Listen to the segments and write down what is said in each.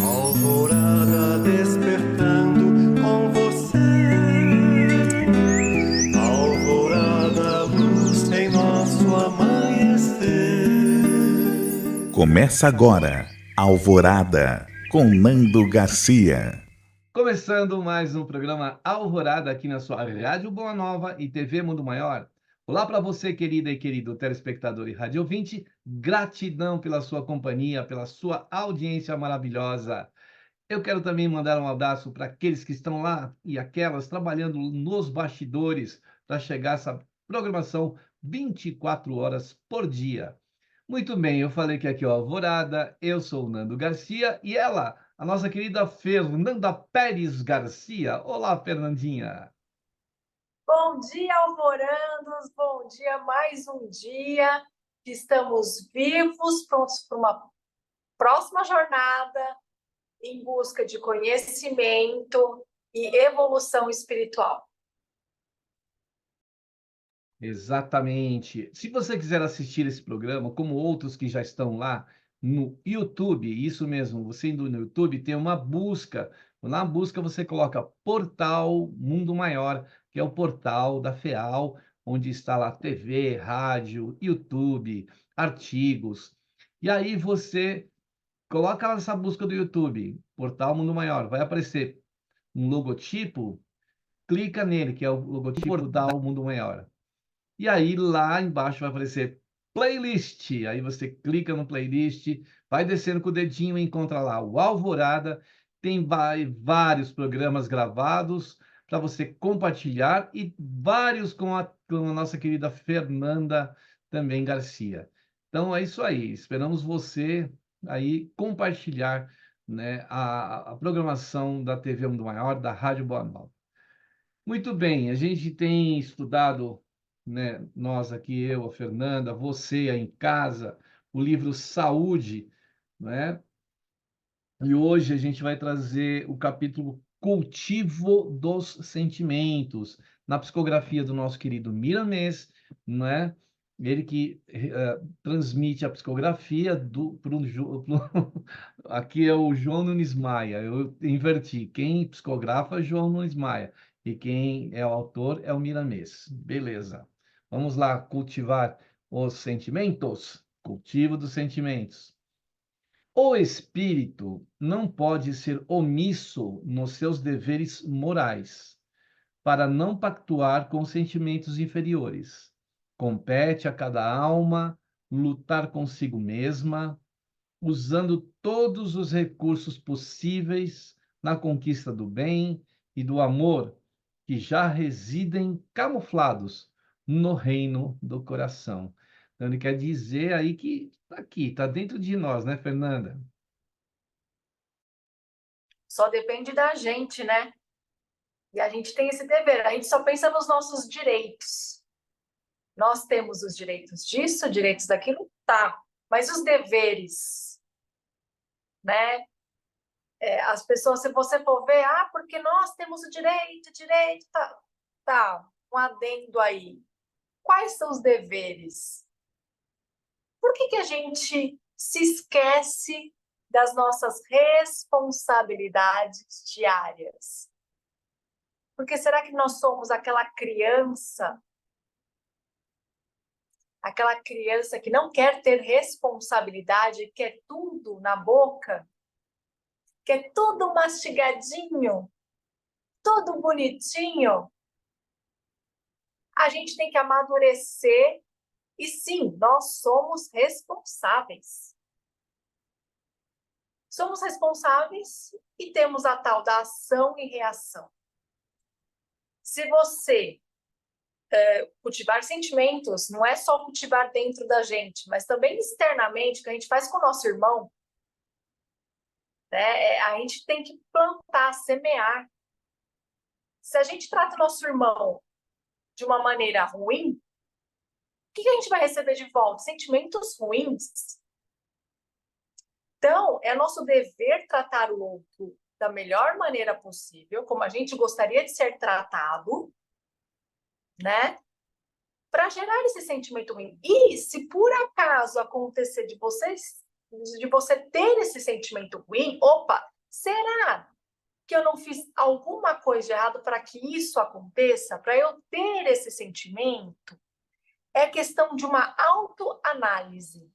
Alvorada despertando com você. Alvorada, luz em nosso amanhecer. Começa agora, Alvorada, com Nando Garcia. Começando mais um programa Alvorada aqui na sua Rádio Boa Nova e TV Mundo Maior. Olá para você, querida e querido telespectador e rádio ouvinte. Gratidão pela sua companhia, pela sua audiência maravilhosa. Eu quero também mandar um abraço para aqueles que estão lá e aquelas trabalhando nos bastidores para chegar essa programação 24 horas por dia. Muito bem, eu falei que aqui é o Alvorada, eu sou o Nando Garcia e ela, a nossa querida Fernanda Pérez Garcia. Olá, Fernandinha. Bom dia, Alvorandos, bom dia, mais um dia que estamos vivos, prontos para uma próxima jornada em busca de conhecimento e evolução espiritual. Exatamente. Se você quiser assistir esse programa, como outros que já estão lá no YouTube, isso mesmo, você indo no YouTube, tem uma busca. Na busca você coloca Portal Mundo Maior, que é o portal da FEAL, onde está lá TV, rádio, YouTube, artigos. E aí você coloca lá nessa busca do YouTube, Portal Mundo Maior, vai aparecer um logotipo, clica nele, que é o logotipo Portal Mundo Maior. E aí lá embaixo vai aparecer playlist. Aí você clica no playlist, vai descendo com o dedinho e encontra lá o Alvorada. Tem vários programas gravados para você compartilhar e vários com a nossa querida Fernanda também Garcia. Então é isso aí. Esperamos você aí compartilhar, né, a programação da TV Mundo Maior, da Rádio Boa Nova. Muito bem, a gente tem estudado, né, nós aqui, eu, a Fernanda, você aí em casa, o livro Saúde, né? E hoje a gente vai trazer o capítulo Cultivo dos Sentimentos, na psicografia do nosso querido Miramês, né? Ele que transmite a psicografia aqui é o João Nunes Maia, eu inverti, quem psicografa é João Nunes Maia, e quem é o autor é o Miramês. Beleza, vamos lá cultivar os sentimentos, cultivo dos sentimentos. O espírito não pode ser omisso nos seus deveres morais, para não pactuar com sentimentos inferiores. Compete a cada alma lutar consigo mesma, usando todos os recursos possíveis na conquista do bem e do amor que já residem camuflados no reino do coração. Então, ele quer dizer aí que está aqui, está dentro de nós, né, Fernanda? Só depende da gente, né? E a gente tem esse dever, a gente só pensa nos nossos direitos. Nós temos os direitos disso, direitos daquilo, tá. Mas os deveres, né? As pessoas, se você for ver, porque nós temos o direito, tá, um adendo aí. Quais são os deveres? Por que a gente se esquece das nossas responsabilidades diárias? Porque será que nós somos aquela criança que não quer ter responsabilidade, quer tudo na boca, quer tudo mastigadinho, tudo bonitinho? A gente tem que amadurecer e sim, nós somos responsáveis. Somos responsáveis e temos a tal da ação e reação. Se você cultivar sentimentos, não é só cultivar dentro da gente, mas também externamente, que a gente faz com o nosso irmão, né? A gente tem que plantar, semear. Se a gente trata o nosso irmão de uma maneira ruim, o que a gente vai receber de volta? Sentimentos ruins. Então, é nosso dever tratar o outro da melhor maneira possível, como a gente gostaria de ser tratado, né? Para gerar esse sentimento ruim. E se por acaso acontecer de você ter esse sentimento ruim, opa, Será que eu não fiz alguma coisa de errado para que isso aconteça? Para eu ter esse sentimento? É questão de uma autoanálise.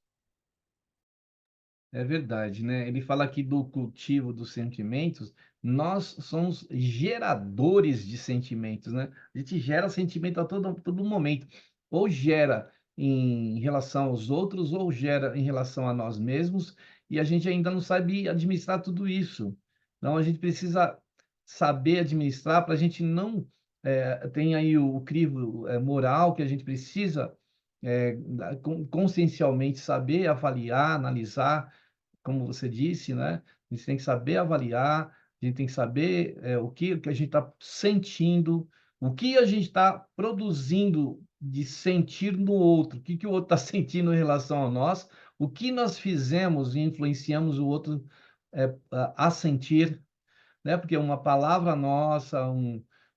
É verdade, né? Ele fala aqui do cultivo dos sentimentos. Nós somos geradores de sentimentos, né? A gente gera sentimento a todo momento. Ou gera em relação aos outros, ou gera em relação a nós mesmos, e a gente ainda não sabe administrar tudo isso. Então, a gente precisa saber administrar para a gente não... tem aí o crivo moral que a gente precisa consciencialmente saber avaliar, analisar, como você disse, né? A gente tem que saber avaliar, a gente tem que saber o que a gente está sentindo, o que a gente está produzindo de sentir no outro, o que o outro está sentindo em relação a nós, o que nós fizemos e influenciamos o outro a sentir, né? Porque uma palavra nossa,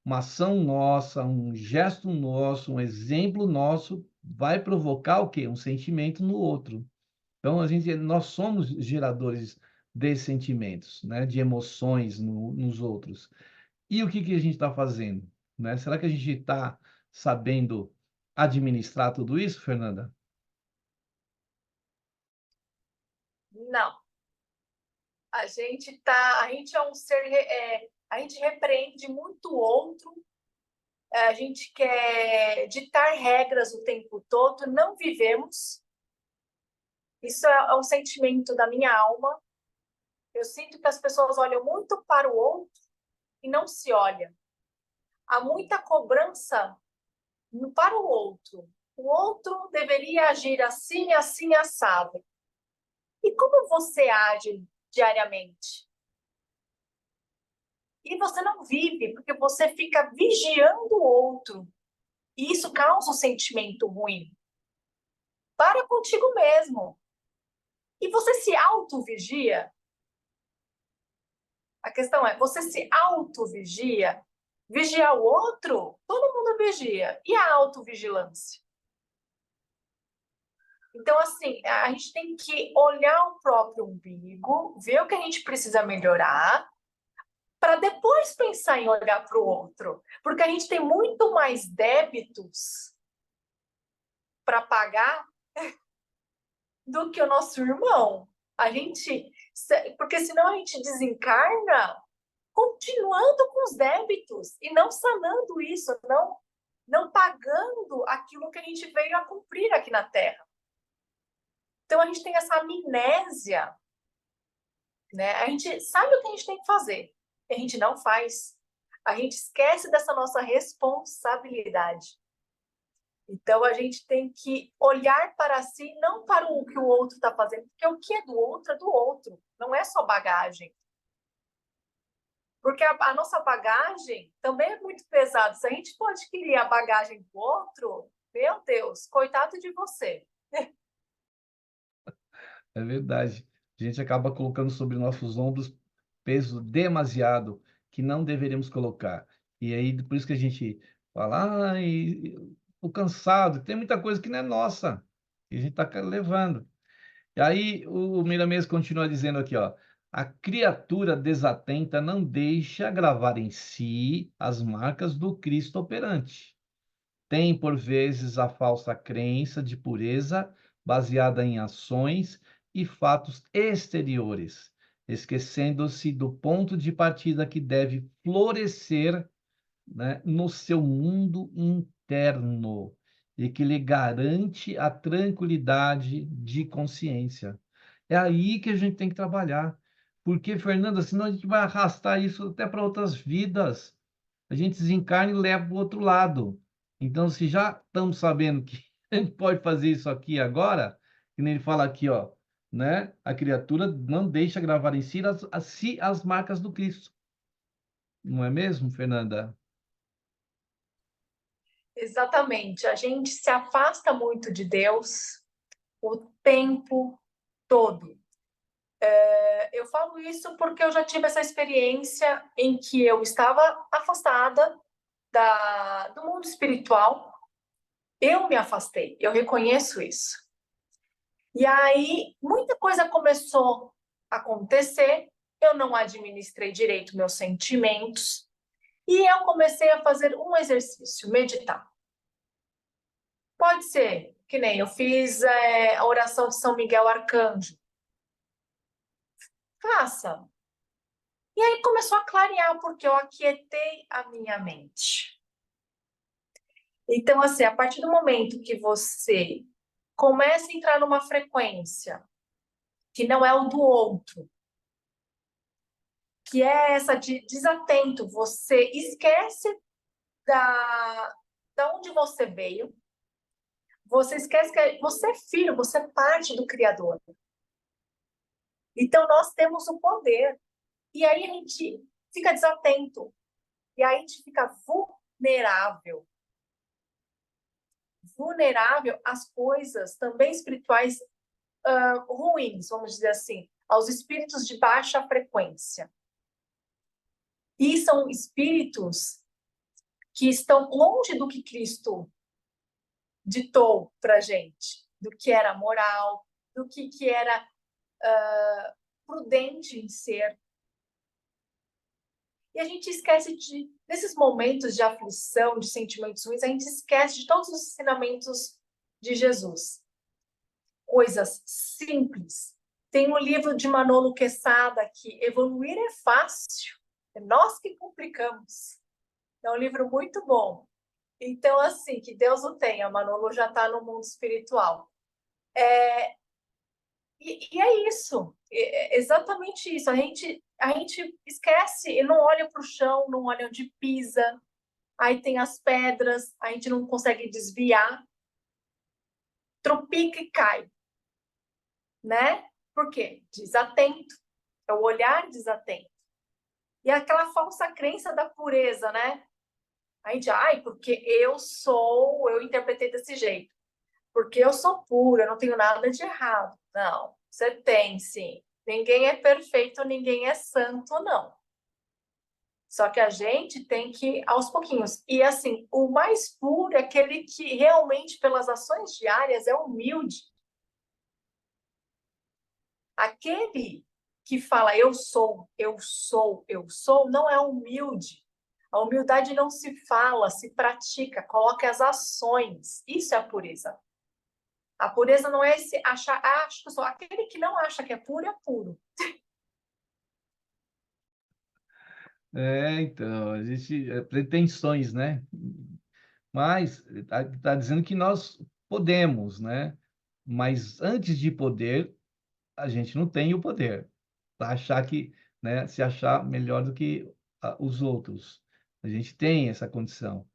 uma ação nossa, um gesto nosso, um exemplo nosso vai provocar o quê? Um sentimento no outro. Então, nós somos geradores de sentimentos, né? De emoções nos outros. E o que a gente está fazendo, né? Será que a gente está sabendo administrar tudo isso, Fernanda? Não. A gente é um ser, a gente repreende muito o outro, a gente quer ditar regras o tempo todo, não vivemos. Isso é um sentimento da minha alma. Eu sinto que as pessoas olham muito para o outro e não se olham. Há muita cobrança para o outro. O outro deveria agir assim, assim, assado. E como você age diariamente? E você não vive, porque você fica vigiando o outro. E isso causa um sentimento ruim. Para contigo mesmo. E você se auto-vigia? A questão é, você se auto-vigia? Vigiar o outro? Todo mundo vigia. E a autovigilância? Então, assim, a gente tem que olhar o próprio umbigo, ver o que a gente precisa melhorar, para depois pensar em olhar para o outro. Porque a gente tem muito mais débitos para pagar do que o nosso irmão. Porque senão a gente desencarna continuando com os débitos e não sanando isso, não pagando aquilo que a gente veio a cumprir aqui na Terra. Então a gente tem essa amnésia, né? A gente sabe o que a gente tem que fazer, e a gente não faz. A gente esquece dessa nossa responsabilidade. Então a gente tem que olhar para si, não para o que o outro está fazendo, porque o que é do outro, não é só bagagem. Porque a nossa bagagem também é muito pesada. Se a gente for adquirir a bagagem do outro, meu Deus, coitado de você. É verdade. A gente acaba colocando sobre nossos ombros peso demasiado que não deveríamos colocar. E aí, por isso que a gente fala, ai, tô cansado, tem muita coisa que não é nossa, que a gente está levando. E aí o Miramês continua dizendo aqui, ó, a criatura desatenta não deixa gravar em si as marcas do Cristo operante. Tem, por vezes, a falsa crença de pureza baseada em ações e fatos exteriores, esquecendo-se do ponto de partida que deve florescer, né, no seu mundo interno e que lhe garante a tranquilidade de consciência. É aí que a gente tem que trabalhar. Porque, Fernanda, senão a gente vai arrastar isso até para outras vidas. A gente desencarna e leva para o outro lado. Então, se já estamos sabendo que a gente pode fazer isso aqui agora, que nem ele fala aqui, ó, né? A criatura não deixa gravar em si as marcas do Cristo. Não é mesmo, Fernanda? Exatamente. A gente se afasta muito de Deus o tempo todo. Eu falo isso porque eu já tive essa experiência em que eu estava afastada do mundo espiritual. Eu me afastei, eu reconheço isso. E aí, muita coisa começou a acontecer, eu não administrei direito meus sentimentos, e eu comecei a fazer um exercício, meditar. Pode ser, que nem eu fiz a oração de São Miguel Arcanjo. Faça. E aí começou a clarear, porque eu aquietei a minha mente. Então, assim, a partir do momento que você começa a entrar numa frequência que não é o do outro, que é essa de desatento, você esquece da onde você veio, você esquece que você é filho, você é parte do Criador. Então, nós temos o poder. E aí a gente fica desatento. E aí a gente fica vulnerável. Vulnerável às coisas também espirituais ruins, vamos dizer assim, aos espíritos de baixa frequência. E são espíritos que estão longe do que Cristo ditou para a gente, do que era moral, do que era prudente em ser. E a gente esquece nesses momentos de aflição, de sentimentos ruins, a gente esquece de todos os ensinamentos de Jesus. Coisas simples. Tem um livro de Manolo Quesada que Evoluir é Fácil. É nós que complicamos. É um livro muito bom. Então, assim, que Deus o tenha. Manolo já está no mundo espiritual. E é isso. É exatamente isso. A gente esquece e não olha para o chão, não olha onde pisa. Aí tem as pedras, a gente não consegue desviar. Tropica e cai. Né? Por quê? Desatento. É o olhar desatento. E aquela falsa crença da pureza, né? A gente, porque eu interpretei desse jeito. Porque eu sou pura, eu não tenho nada de errado. Não, você tem, sim. Ninguém é perfeito, ninguém é santo, não. Só que a gente tem que ir aos pouquinhos. E, assim, o mais puro é aquele que realmente, pelas ações diárias, é humilde. Aquele que fala eu sou, não é humilde. A humildade não se fala, se pratica, coloca as ações. Isso é a pureza. A pureza não é esse acho que sou. Aquele que não acha que é puro. Então, a gente pretensões, né? Mas tá dizendo que nós podemos, né? Mas antes de poder, a gente não tem o poder para achar que, né, se achar melhor do que os outros. A gente tem essa condição,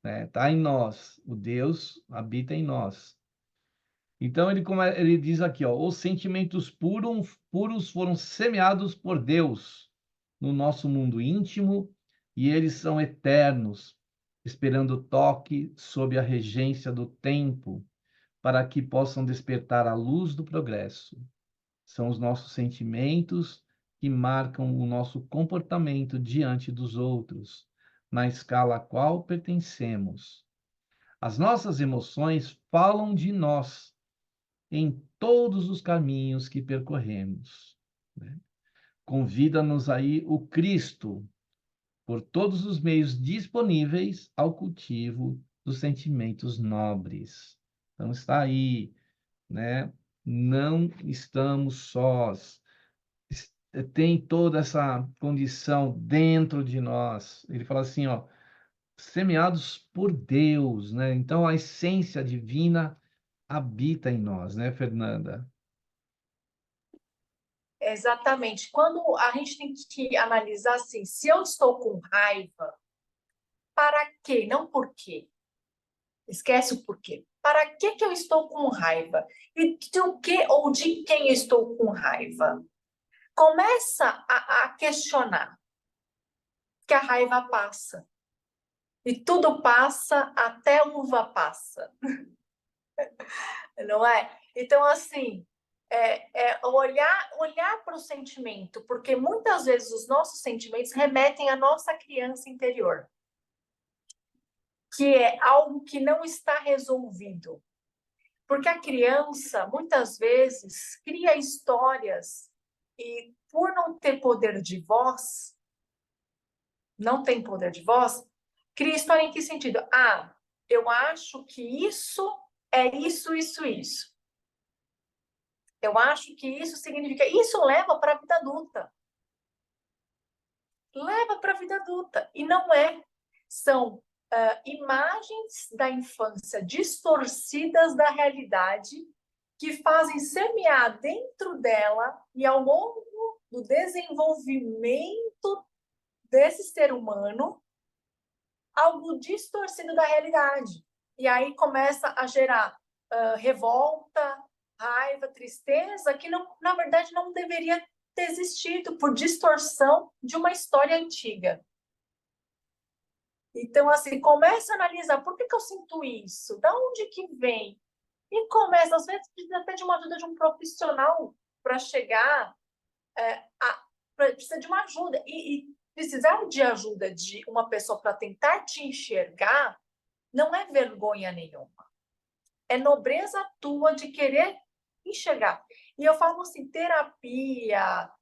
né? Tá em nós, o Deus habita em nós. Então ele diz aqui, ó, os sentimentos puros foram semeados por Deus no nosso mundo íntimo e eles são eternos, esperando o toque sob a regência do tempo, para que possam despertar a luz do progresso. São os nossos sentimentos que marcam o nosso comportamento diante dos outros, na escala a qual pertencemos. As nossas emoções falam de nós em todos os caminhos que percorremos, né? Convida-nos aí o Cristo, por todos os meios disponíveis ao cultivo dos sentimentos nobres. Então está aí, né? Não estamos sós. Tem toda essa condição dentro de nós. Ele fala assim, ó, semeados por Deus, né? Então a essência divina habita em nós, né, Fernanda? Exatamente. Quando a gente tem que analisar assim, se eu estou com raiva, para quê? Não por quê. Esquece o porquê. Para que eu estou com raiva? E do que ou de quem eu estou com raiva? Começa a questionar que a raiva passa. E tudo passa, até uva passa. Não é? Então, assim, olhar para o sentimento, porque muitas vezes os nossos sentimentos remetem à nossa criança interior, que é algo que não está resolvido. Porque a criança, muitas vezes, cria histórias E por não ter poder de voz, não tem poder de voz, cria história em que sentido? Ah, eu acho que isso é isso, isso, isso. Eu acho que isso significa. Isso leva para a vida adulta. Leva para a vida adulta. E não é. São imagens da infância distorcidas da realidade que fazem semear dentro dela e ao longo do desenvolvimento desse ser humano algo distorcido da realidade. E aí começa a gerar revolta, raiva, tristeza, que não, na verdade não deveria ter existido por distorção de uma história antiga. Então, assim, começa a analisar por que eu sinto isso, da onde que vem, e começa, às vezes, precisa até de uma ajuda de um profissional para chegar, precisa de uma ajuda, e precisar de ajuda de uma pessoa para tentar te enxergar não é vergonha nenhuma, é nobreza tua de querer enxergar. E eu falo assim, terapia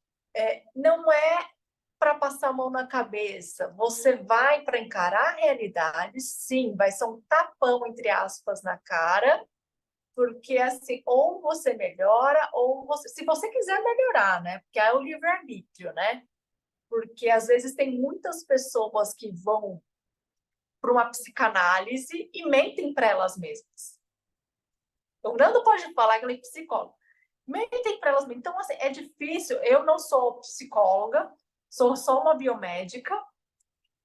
não é para passar a mão na cabeça. Você vai para encarar a realidade, sim, vai ser um tapão, entre aspas, na cara, porque assim, ou você melhora, ou você, se você quiser melhorar, né? Porque é o livre-arbítrio, né? Porque às vezes tem muitas pessoas que vão para uma psicanálise e mentem para elas mesmas. O Nando pode falar que ele é psicólogo. Mentem para elas mesmas. Então, assim, é difícil. Eu não sou psicóloga, sou só uma biomédica,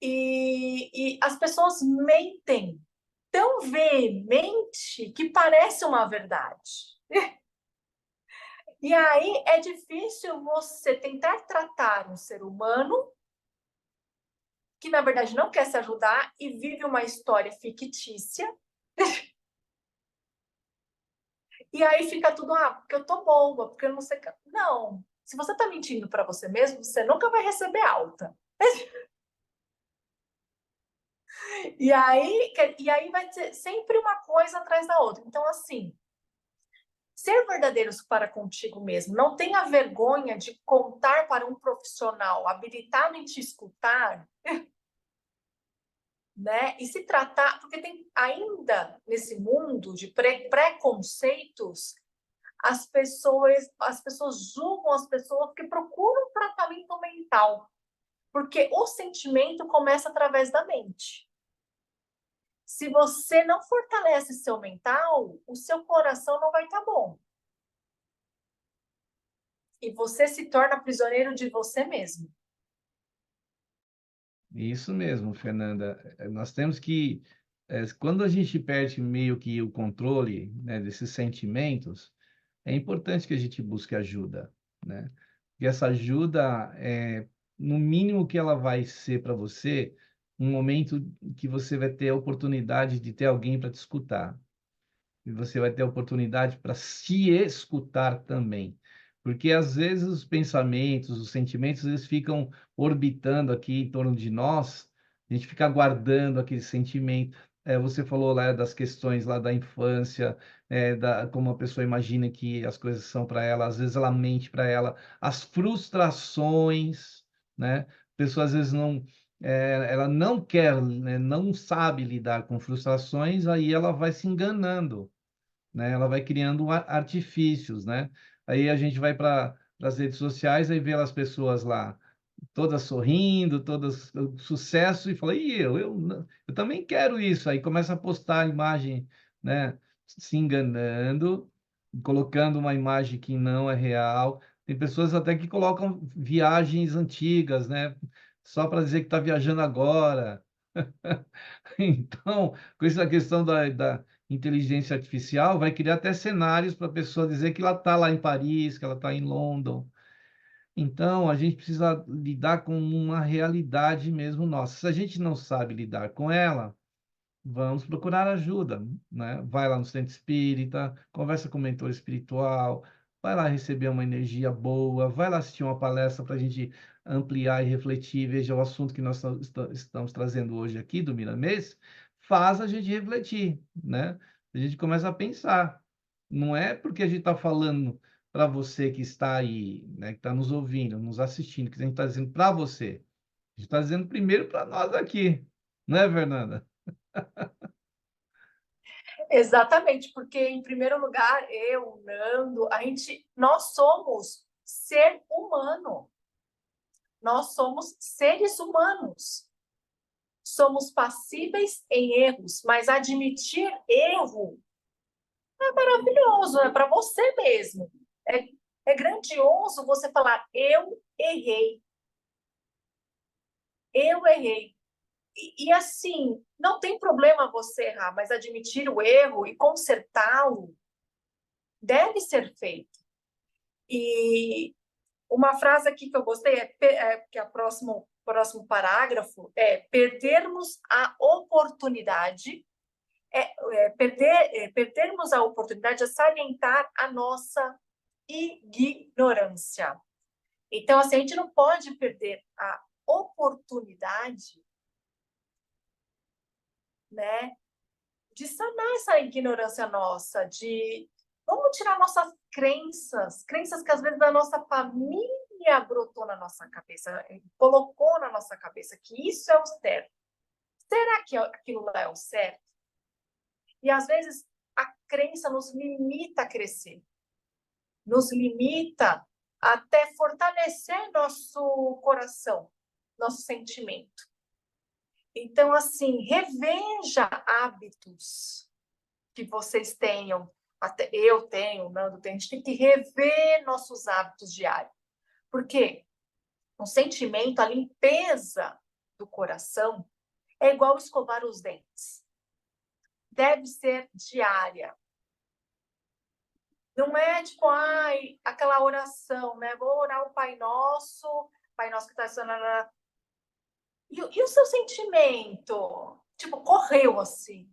e as pessoas mentem tão veemente que parece uma verdade. E aí é difícil você tentar tratar um ser humano que, na verdade, não quer se ajudar e vive uma história fictícia. E aí fica tudo, porque eu tô boa, porque eu não sei. Não, se você tá mentindo para você mesmo, você nunca vai receber alta. E aí vai ser sempre uma coisa atrás da outra. Então, assim, ser verdadeiros para contigo mesmo. Não tenha vergonha de contar para um profissional habilitado em te escutar, né? E se tratar, porque tem ainda nesse mundo de preconceitos, as pessoas julgam as pessoas que procuram tratamento mental, porque o sentimento começa através da mente. Se você não fortalece seu mental, o seu coração não vai estar bom. E você se torna prisioneiro de você mesmo. Isso mesmo, Fernanda. Nós temos que, quando a gente perde meio que o controle, né, desses sentimentos, é importante que a gente busque ajuda, né? E essa ajuda, no mínimo que ela vai ser para você, um momento que você vai ter a oportunidade de ter alguém para te escutar. E você vai ter a oportunidade para se escutar também. Porque às vezes os pensamentos, os sentimentos, eles ficam orbitando aqui em torno de nós, a gente fica guardando aquele sentimento. Você falou lá das questões lá da infância, como a pessoa imagina que as coisas são para ela, às vezes ela mente para ela, as frustrações, né? A pessoa às vezes não, ela não quer, né, não sabe lidar com frustrações, aí ela vai se enganando, né? Ela vai criando artifícios, né? Aí a gente vai para as redes sociais e vê as pessoas lá, todas sorrindo, todas sucesso, e fala, eu também quero isso. Aí começa a postar a imagem, né? Se enganando, colocando uma imagem que não é real. Tem pessoas até que colocam viagens antigas, né? Só para dizer que está viajando agora. Então, com essa questão da inteligência artificial, vai criar até cenários para a pessoa dizer que ela está lá em Paris, que ela está em London. Então, a gente precisa lidar com uma realidade mesmo nossa. Se a gente não sabe lidar com ela, vamos procurar ajuda, né? Vai lá no centro espírita, conversa com o mentor espiritual, vai lá receber uma energia boa, vai lá assistir uma palestra para a gente ampliar e refletir, veja o assunto que nós estamos trazendo hoje aqui do Miramês, faz a gente refletir, né? A gente começa a pensar. Não é porque a gente está falando para você que está aí, né, que está nos ouvindo, nos assistindo, que a gente está dizendo para você. A gente está dizendo primeiro para nós aqui, não é, Fernanda? Exatamente, porque em primeiro lugar, eu, Nando, nós somos ser humano. Nós somos seres humanos. Somos passíveis em erros, mas admitir erro é maravilhoso, é para você mesmo. É grandioso você falar, eu errei. Eu errei. E assim, não tem problema você errar, mas admitir o erro e consertá-lo deve ser feito. E uma frase aqui que eu gostei que é o próximo parágrafo é perdermos a oportunidade, perdermos a oportunidade de salientar a nossa ignorância. Então, assim, a gente não pode perder a oportunidade, né, de sanar essa ignorância nossa, vamos tirar nossas crenças que às vezes a nossa família brotou na nossa cabeça, colocou na nossa cabeça que isso é o certo. Será que aquilo lá é o certo? E às vezes a crença nos limita a crescer, nos limita até fortalecer nosso coração, nosso sentimento. Então, assim, reveja hábitos que vocês tenham, até eu tenho, o Nando tem, a gente tem que rever nossos hábitos diários. Porque o sentimento, a limpeza do coração é igual escovar os dentes. Deve ser diária. Não é tipo, aquela oração, né? Vou orar o Pai Nosso que está... E o seu sentimento? Tipo, correu assim.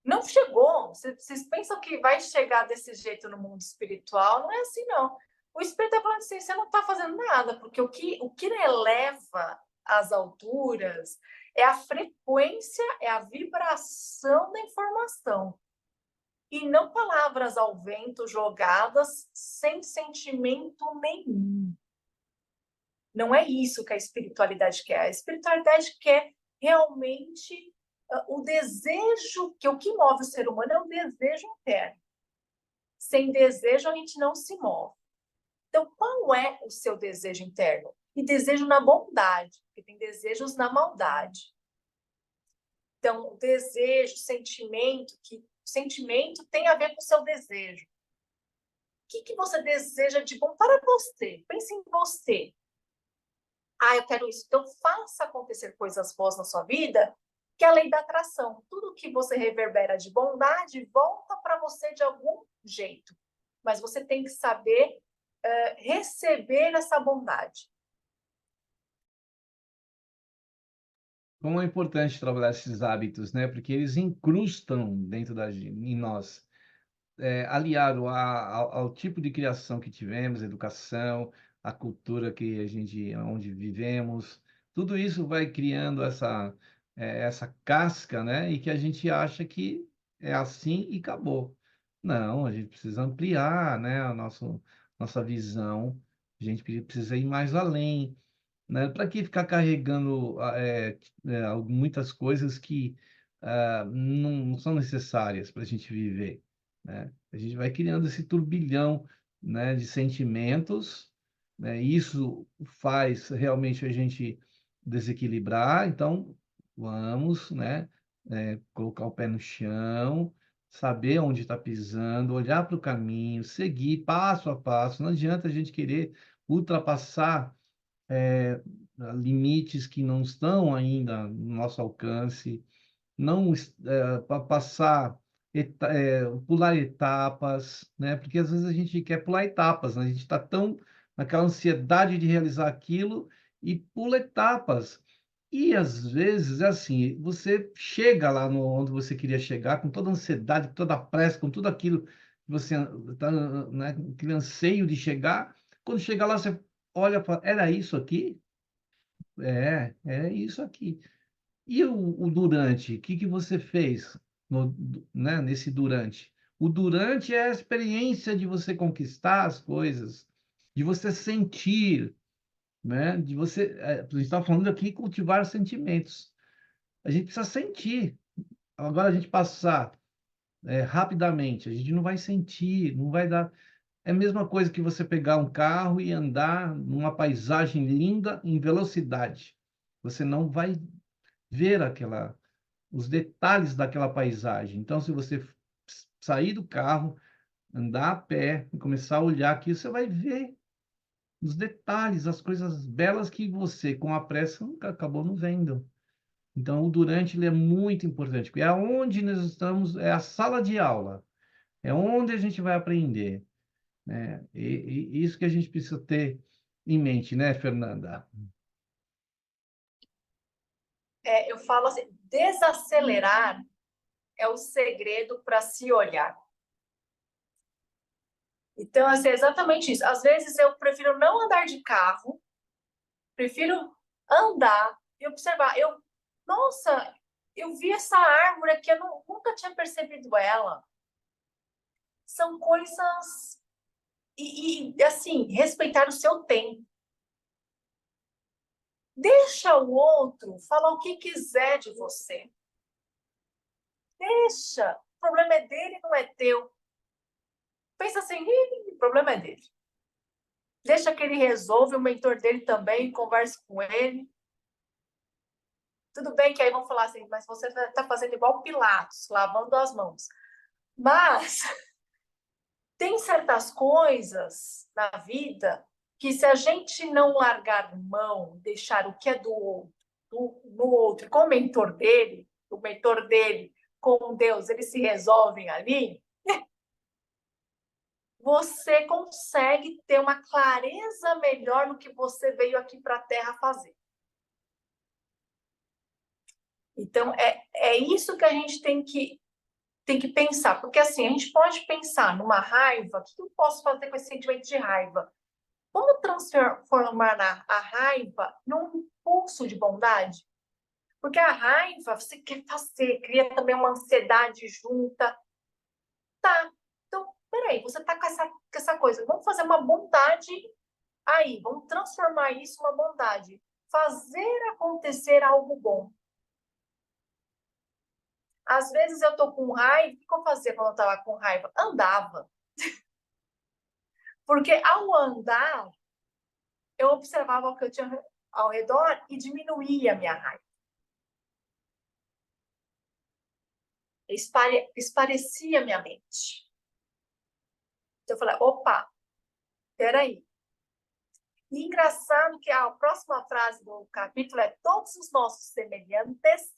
Não chegou. Vocês pensam que vai chegar desse jeito no mundo espiritual? Não é assim, não. O Espírito está falando assim, você não está fazendo nada, porque o que eleva às alturas é a frequência, é a vibração da informação. E não palavras ao vento jogadas sem sentimento nenhum. Não é isso que a espiritualidade quer. A espiritualidade quer realmente o desejo, que o que move o ser humano é o desejo interno. Sem desejo, a gente não se move. Então, qual é o seu desejo interno? E desejo na bondade, porque tem desejos na maldade. Então, o desejo, sentimento tem a ver com o seu desejo. O que você deseja de bom para você? Pense em você. Eu quero isso. Então, faça acontecer coisas boas na sua vida, que é a lei da atração. Tudo que você reverbera de bondade volta para você de algum jeito. Mas você tem que saber receber essa bondade. Como é importante trabalhar esses hábitos, né? Porque eles incrustam em nós. Aliado ao tipo de criação que tivemos, educação, a cultura que onde vivemos, tudo isso vai criando essa casca, né? E que a gente acha que é assim e acabou. Não, a gente precisa ampliar, né? Nossa visão, a gente precisa ir mais além, né? Para que ficar carregando muitas coisas que não são necessárias para a gente viver, né? A gente vai criando esse turbilhão, né, de sentimentos, né? Isso faz realmente a gente desequilibrar. Então, vamos, né, colocar o pé no chão, saber onde está pisando, olhar para o caminho, seguir passo a passo. Não adianta a gente querer ultrapassar limites que não estão ainda no nosso alcance, não passar, pular etapas, né? Porque às vezes a gente quer pular etapas, né? A gente está tão naquela ansiedade de realizar aquilo e pula etapas. E às vezes é assim, você chega lá onde você queria chegar com toda a ansiedade, com toda a pressa, com tudo aquilo que você está, né, aquele anseio de chegar. Quando chega lá, você olha e fala, era isso aqui? É isso aqui. E o durante? O que você fez né, nesse durante? O durante é a experiência de você conquistar as coisas, de você sentir, né? De você, a gente está falando aqui cultivar sentimentos. A gente precisa sentir. Agora a gente passar rapidamente, a gente não vai sentir, não vai dar. É a mesma coisa que você pegar um carro e andar numa paisagem linda em velocidade. Você não vai ver os detalhes daquela paisagem. Então, se você sair do carro, andar a pé e começar a olhar aqui, você vai ver os detalhes, as coisas belas que você, com a pressa, nunca acabou não vendo. Então, o durante ele é muito importante, porque é onde nós estamos, é a sala de aula, é onde a gente vai aprender, né? E isso que a gente precisa ter em mente, né, Fernanda? Eu falo assim, desacelerar é o segredo para se olhar. Então, assim, é exatamente isso. Às vezes eu prefiro não andar de carro, prefiro andar e observar. Nossa, eu vi essa árvore aqui, eu nunca tinha percebido ela. São coisas assim, respeitar o seu tempo. Deixa o outro falar o que quiser de você. Deixa. O problema é dele, não é teu. Pensa assim, o problema é dele. Deixa que ele resolve, o mentor dele também, converse com ele. Tudo bem que aí vão falar assim, mas você está fazendo igual Pilatos, lavando as mãos. Mas tem certas coisas na vida que se a gente não largar mão, deixar o que é do outro, no outro, com o mentor dele com Deus, eles se resolvem ali, você consegue ter uma clareza melhor no que você veio aqui para a Terra fazer. Então, é isso que a gente tem que pensar. Porque, assim, a gente pode pensar numa raiva, o que eu posso fazer com esse sentimento de raiva? Como transformar a raiva num impulso de bondade? Porque a raiva, você quer fazer, cria também uma ansiedade junta. Tá, então, peraí, você tá com essa coisa. Vamos fazer uma bondade aí, vamos transformar isso numa bondade. Fazer acontecer algo bom. Às vezes eu tô com raiva, o que eu fazia quando eu tava com raiva? Andava. Porque ao andar, eu observava o que eu tinha ao redor e diminuía a minha raiva. Esparecia a minha mente. Então eu falei, opa, peraí. E engraçado que a próxima frase do capítulo é: todos os nossos semelhantes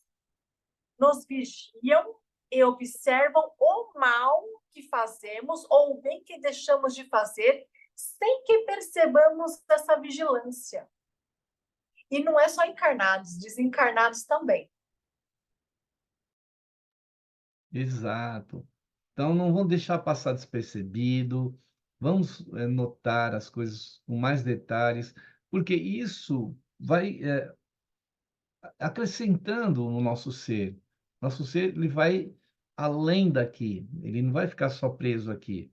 nos vigiam e observam o mal que fazemos ou o bem que deixamos de fazer, sem que percebamos essa vigilância. E não é só encarnados, desencarnados também. Exato. Então, não vamos deixar passar despercebido, vamos notar as coisas com mais detalhes, porque isso vai acrescentando no nosso ser. Nosso ser ele vai além daqui, ele não vai ficar só preso aqui.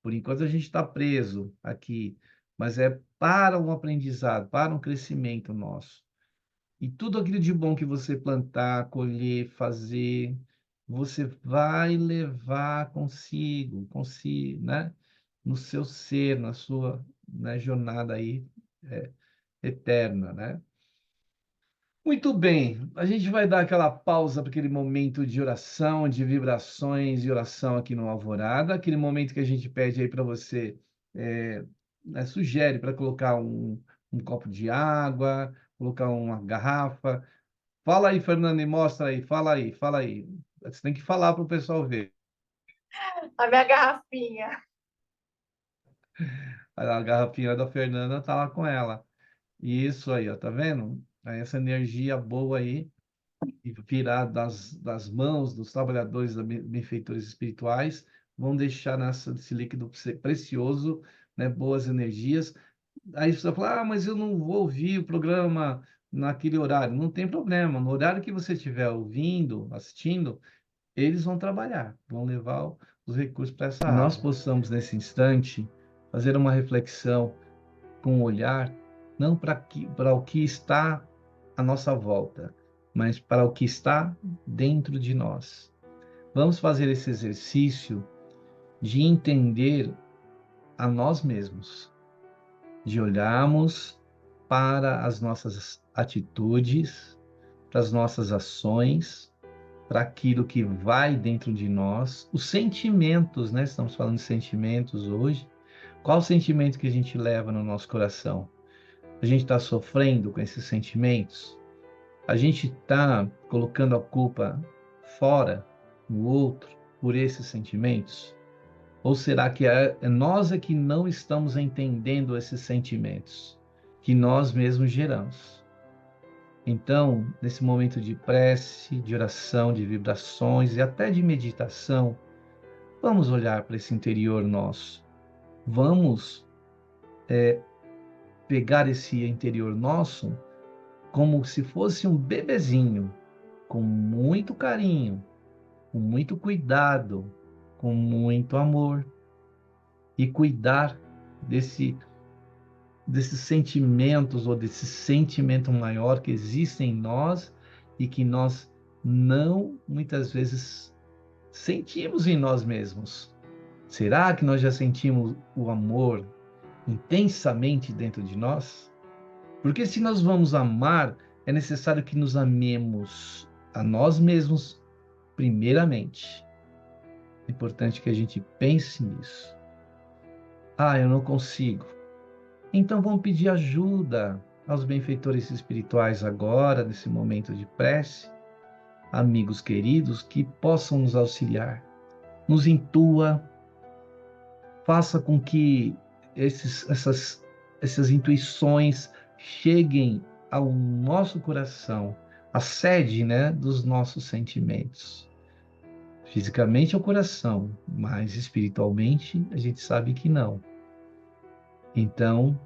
Por enquanto, a gente está preso aqui, mas é para um aprendizado, para um crescimento nosso. E tudo aquilo de bom que você plantar, colher, fazer, você vai levar consigo, né? No seu ser, na sua, né, jornada aí eterna, né? Muito bem, a gente vai dar aquela pausa para aquele momento de oração, de vibrações e oração aqui no Alvorada, aquele momento que a gente pede aí para você, sugere para colocar um copo de água, colocar uma garrafa. Fala aí, Fernanda, e mostra aí, fala aí, fala aí. Você tem que falar para o pessoal ver. A minha garrafinha. A garrafinha da Fernanda tá lá com ela. Isso aí, ó, tá vendo? Aí essa energia boa aí, e virar das mãos dos trabalhadores, da benfeitores espirituais, vão deixar nesse líquido precioso, né, boas energias. Aí você fala, mas eu não vou ouvir o programa naquele horário. Não tem problema. No horário que você estiver ouvindo, assistindo, eles vão trabalhar, vão levar os recursos para essa área. Nós possamos, nesse instante, fazer uma reflexão com o olhar, não para o que está à nossa volta, mas para o que está dentro de nós. Vamos fazer esse exercício de entender a nós mesmos, de olharmos para as nossas atitudes, para as nossas ações, para aquilo que vai dentro de nós, os sentimentos, né? Estamos falando de sentimentos hoje. Qual o sentimento que a gente leva no nosso coração? A gente está sofrendo com esses sentimentos? A gente está colocando a culpa fora, no outro, por esses sentimentos? Ou será que é nós que não estamos entendendo esses sentimentos que nós mesmos geramos? Então, nesse momento de prece, de oração, de vibrações e até de meditação, vamos olhar para esse interior nosso. Vamos pegar esse interior nosso como se fosse um bebezinho, com muito carinho, com muito cuidado, com muito amor, e cuidar desses sentimentos ou desse sentimento maior que existe em nós e que nós não, muitas vezes, sentimos em nós mesmos. Será que nós já sentimos o amor intensamente dentro de nós? Porque se nós vamos amar, é necessário que nos amemos a nós mesmos primeiramente. É importante que a gente pense nisso. Ah, eu não consigo. Então vamos pedir ajuda aos benfeitores espirituais agora, nesse momento de prece, amigos queridos que possam nos auxiliar. Nos intua, faça com que essas intuições cheguem ao nosso coração, a sede, né, dos nossos sentimentos. Fisicamente é o coração, mas espiritualmente a gente sabe que não. Então,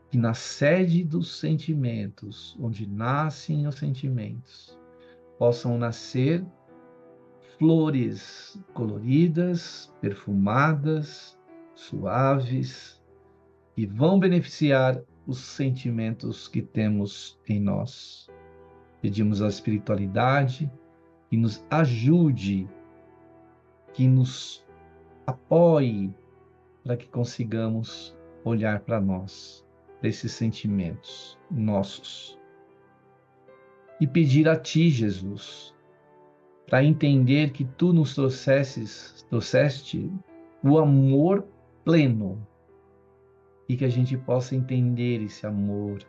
que na sede dos sentimentos, onde nascem os sentimentos, possam nascer flores coloridas, perfumadas, suaves, e vão beneficiar os sentimentos que temos em nós. Pedimos à espiritualidade que nos ajude, que nos apoie para que consigamos olhar para nós, para esses sentimentos nossos. E pedir a Ti, Jesus, para entender que Tu nos trouxeste o amor pleno e que a gente possa entender esse amor.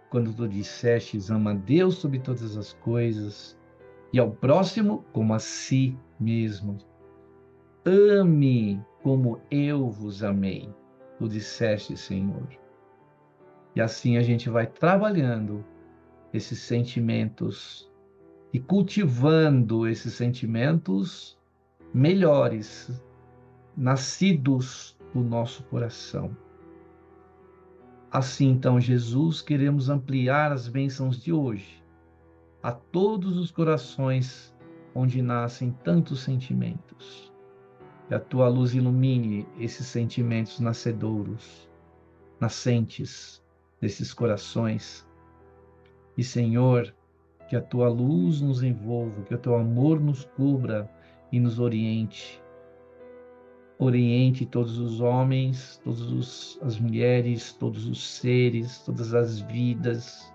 Quando Tu dissestes, ama a Deus sobre todas as coisas e ao próximo como a si mesmo. Ame como eu vos amei, Tu disseste, Senhor. E assim a gente vai trabalhando esses sentimentos e cultivando esses sentimentos melhores, nascidos do nosso coração. Assim, então, Jesus, queremos ampliar as bênçãos de hoje a todos os corações onde nascem tantos sentimentos. Que a Tua luz ilumine esses sentimentos nascedouros, nascentes desses corações. E, Senhor, que a Tua luz nos envolva, que o Teu amor nos cubra e nos oriente. Oriente todos os homens, todas as mulheres, todos os seres, todas as vidas,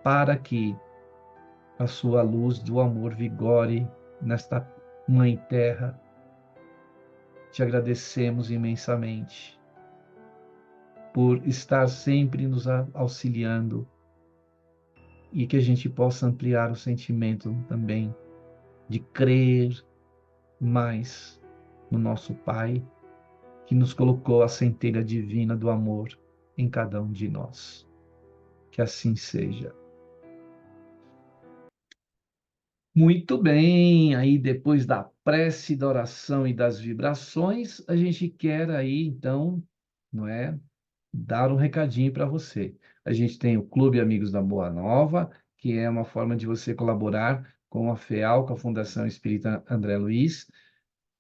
para que a Sua luz do amor vigore nesta Mãe Terra. Te agradecemos imensamente por estar sempre nos auxiliando e que a gente possa ampliar o sentimento também de crer mais no nosso Pai, que nos colocou a centelha divina do amor em cada um de nós. Que assim seja. Muito bem, aí depois da prece, da oração e das vibrações, a gente quer aí, então, não é, dar um recadinho para você. A gente tem o Clube Amigos da Boa Nova, que é uma forma de você colaborar com a FEAL, com a Fundação Espírita André Luiz,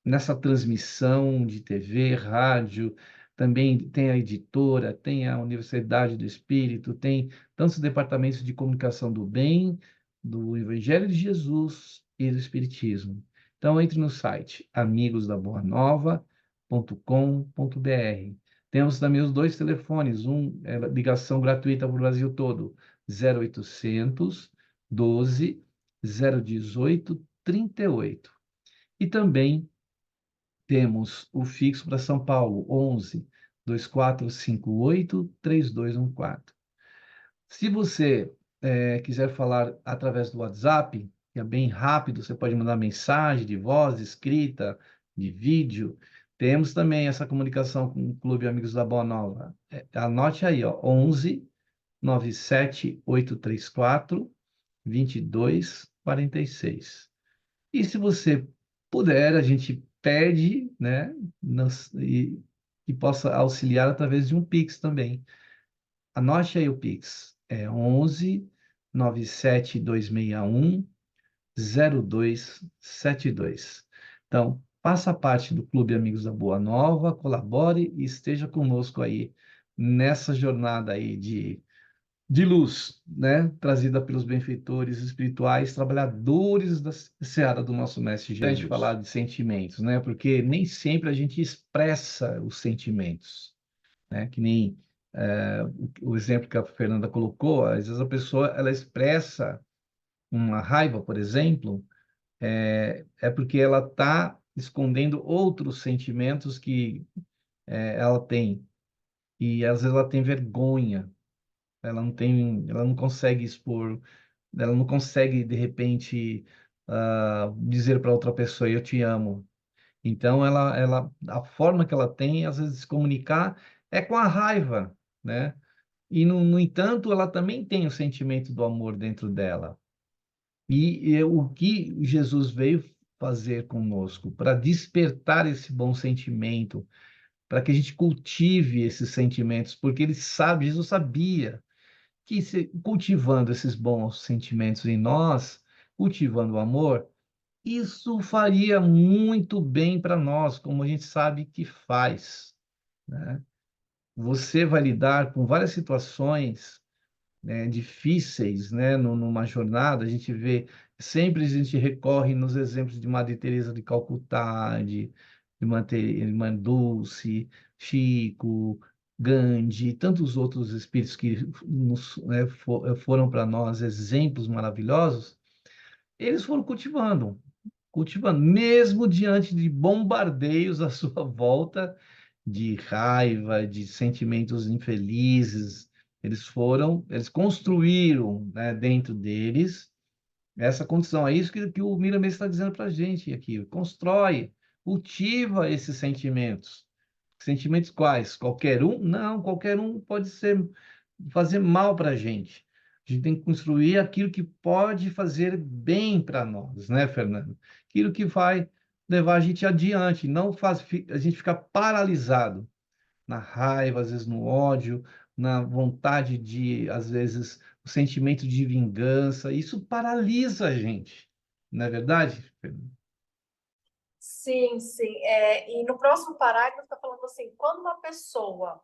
nessa transmissão de TV, rádio, também tem a editora, tem a Universidade do Espírito, tem tantos departamentos de comunicação do bem, do Evangelho de Jesus e do Espiritismo. Então, entre no site amigosdaboanova.com.br. Temos também os dois telefones, um é ligação gratuita para o Brasil todo, 0800 12 018 38. E também temos o fixo para São Paulo, 11 2458 3214. Se você quiser falar através do WhatsApp, que é bem rápido, você pode mandar mensagem de voz, escrita, de vídeo. Temos também essa comunicação com o Clube Amigos da Boa Nova. Anote aí, ó, 11 97834 2246. E se você puder, a gente pede, né, que possa auxiliar através de um Pix também. Anote aí o Pix, é 11 97261 0272. Então, faça parte do Clube Amigos da Boa Nova, colabore e esteja conosco aí nessa jornada aí de luz, né? Trazida pelos benfeitores espirituais, trabalhadores da seara do nosso Mestre Jesus. A gente falar de sentimentos, né? Porque nem sempre a gente expressa os sentimentos, né? Que nem o exemplo que a Fernanda colocou, às vezes a pessoa ela expressa uma raiva, por exemplo, é porque ela está escondendo outros sentimentos que ela tem. E às vezes ela tem vergonha, ela não consegue expor, ela não consegue, de repente, dizer para outra pessoa, eu te amo. Então, a forma que ela tem, às vezes, de se comunicar é com a raiva, né? E, no entanto, ela também tem o sentimento do amor dentro dela. E o que Jesus veio fazer conosco para despertar esse bom sentimento, para que a gente cultive esses sentimentos, porque ele sabe, Jesus sabia que cultivando esses bons sentimentos em nós, cultivando o amor, isso faria muito bem para nós, como a gente sabe que faz, né? Você vai lidar com várias situações, né, difíceis, né, numa jornada. A gente vê, sempre a gente recorre nos exemplos de Madre Teresa de Calcutá, de Irmã Dulce, Chico, Gandhi, e tantos outros espíritos que né, foram para nós exemplos maravilhosos. Eles foram cultivando, mesmo diante de bombardeios à sua volta, de raiva, de sentimentos infelizes. Eles construíram, né, dentro deles essa condição. É isso que o Miramês está dizendo para a gente aqui. Constrói, cultiva esses sentimentos. Sentimentos quais? Qualquer um? Não, qualquer um pode fazer mal para a gente. A gente tem que construir aquilo que pode fazer bem para nós, né, Fernando? Aquilo que vai levar a gente adiante, não faz a gente ficar paralisado na raiva, às vezes no ódio, na vontade de, às vezes, o sentimento de vingança. Isso paralisa a gente, não é verdade, Fernando? Sim, sim. E no próximo parágrafo está falando assim, quando uma pessoa,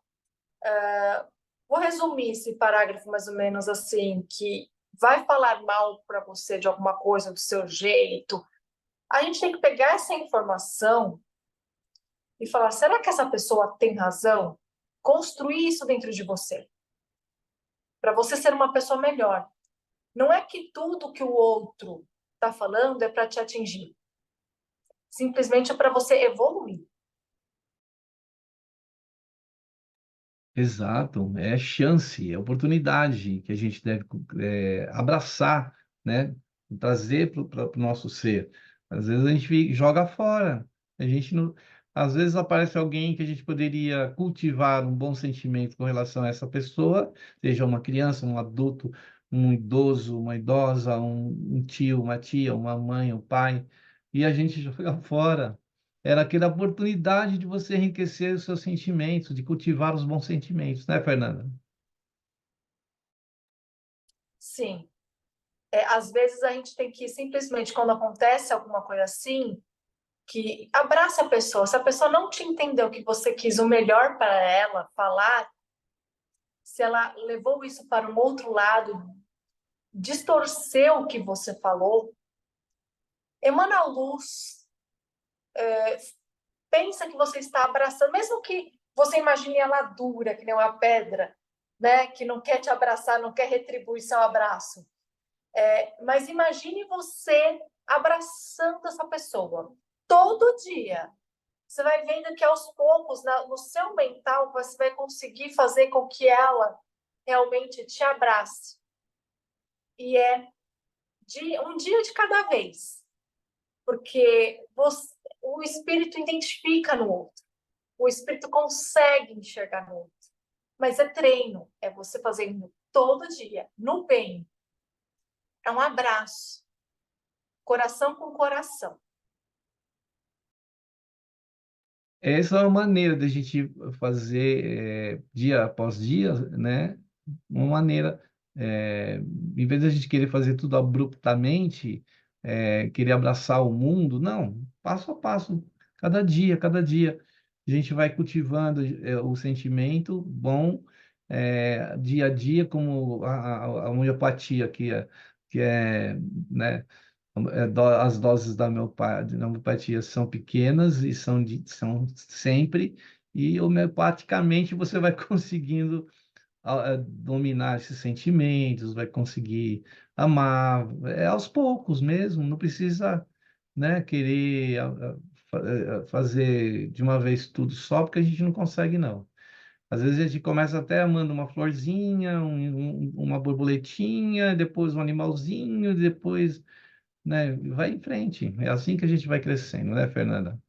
vou resumir esse parágrafo mais ou menos assim, que vai falar mal para você de alguma coisa, do seu jeito, a gente tem que pegar essa informação e falar, será que essa pessoa tem razão? Construir isso dentro de você, para você ser uma pessoa melhor. Não é que tudo que o outro está falando é para te atingir. Simplesmente é para você evoluir. Exato, é chance, é oportunidade que a gente deve abraçar, né? Trazer para o nosso ser. Às vezes a gente joga fora, a gente não, às vezes aparece alguém que a gente poderia cultivar um bom sentimento com relação a essa pessoa, seja uma criança, um adulto, um idoso, uma idosa, um tio, uma tia, uma mãe, um pai, e a gente joga fora. Era aquela oportunidade de você enriquecer os seus sentimentos, de cultivar os bons sentimentos, né, Fernanda? Sim. Às vezes a gente tem que simplesmente, quando acontece alguma coisa assim, que abraça a pessoa. Se a pessoa não te entendeu que você quis o melhor para ela falar, se ela levou isso para um outro lado, distorceu o que você falou, emana luz, pensa que você está abraçando, mesmo que você imagine ela dura, que nem uma pedra, né? Que não quer te abraçar, não quer retribuir seu abraço. Mas imagine você abraçando essa pessoa todo dia. Você vai vendo que aos poucos, no seu mental, você vai conseguir fazer com que ela realmente te abrace. E um dia de cada vez. Porque o espírito identifica no outro. O espírito consegue enxergar no outro. Mas é treino. É você fazendo todo dia, no bem. É um abraço. Coração com coração. Essa é uma maneira de a gente fazer dia após dia, né? Uma maneira, em vez de a gente querer fazer tudo abruptamente, querer abraçar o mundo, não, passo a passo, cada dia, a gente vai cultivando o sentimento bom, dia a dia, como a homeopatia, que é, né? As doses da homeopatia são pequenas e são sempre, e homeopaticamente você vai conseguindo dominar esses sentimentos, vai conseguir amar, aos poucos mesmo, não precisa, né, querer fazer de uma vez tudo só, porque a gente não consegue, não. Às vezes a gente começa até amando uma florzinha, uma borboletinha, depois um animalzinho, depois, né? Vai em frente. É assim que a gente vai crescendo, né, Fernanda?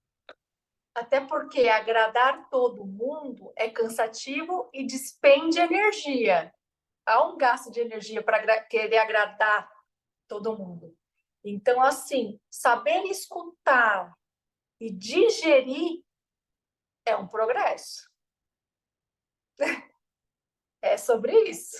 Até porque agradar todo mundo é cansativo e despende energia. Há um gasto de energia para querer agradar todo mundo. Então, assim, saber escutar e digerir é um progresso. É sobre isso.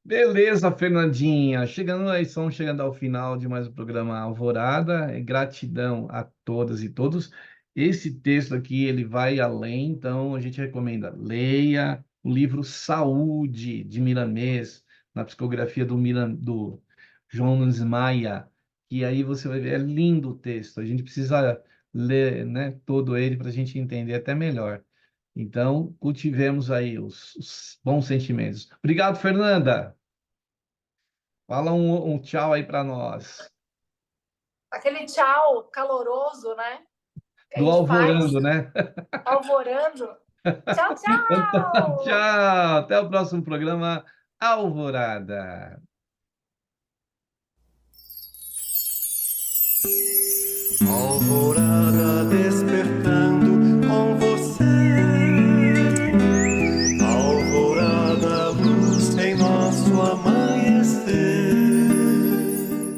Beleza, Fernandinha. Estamos chegando ao final de mais um programa Alvorada. Gratidão a todas e todos. Esse texto aqui, ele vai além, então a gente recomenda, leia o livro Saúde, de Milanês, na psicografia do João Nunes Maia, e aí você vai ver, é lindo o texto. A gente precisa ler, né, todo ele para a gente entender até melhor. Então, cultivemos aí os bons sentimentos. Obrigado, Fernanda. Fala um tchau aí para nós. Aquele tchau caloroso, né? Que a Do gente faz, Alvorando, né? alvorando. Tchau, Então, tchau! tchau. Até o próximo programa Alvorada. Alvorada despertando com você. Alvorada, luz em nosso amanhecer.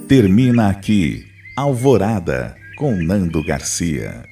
Termina aqui Alvorada com Nando Garcia.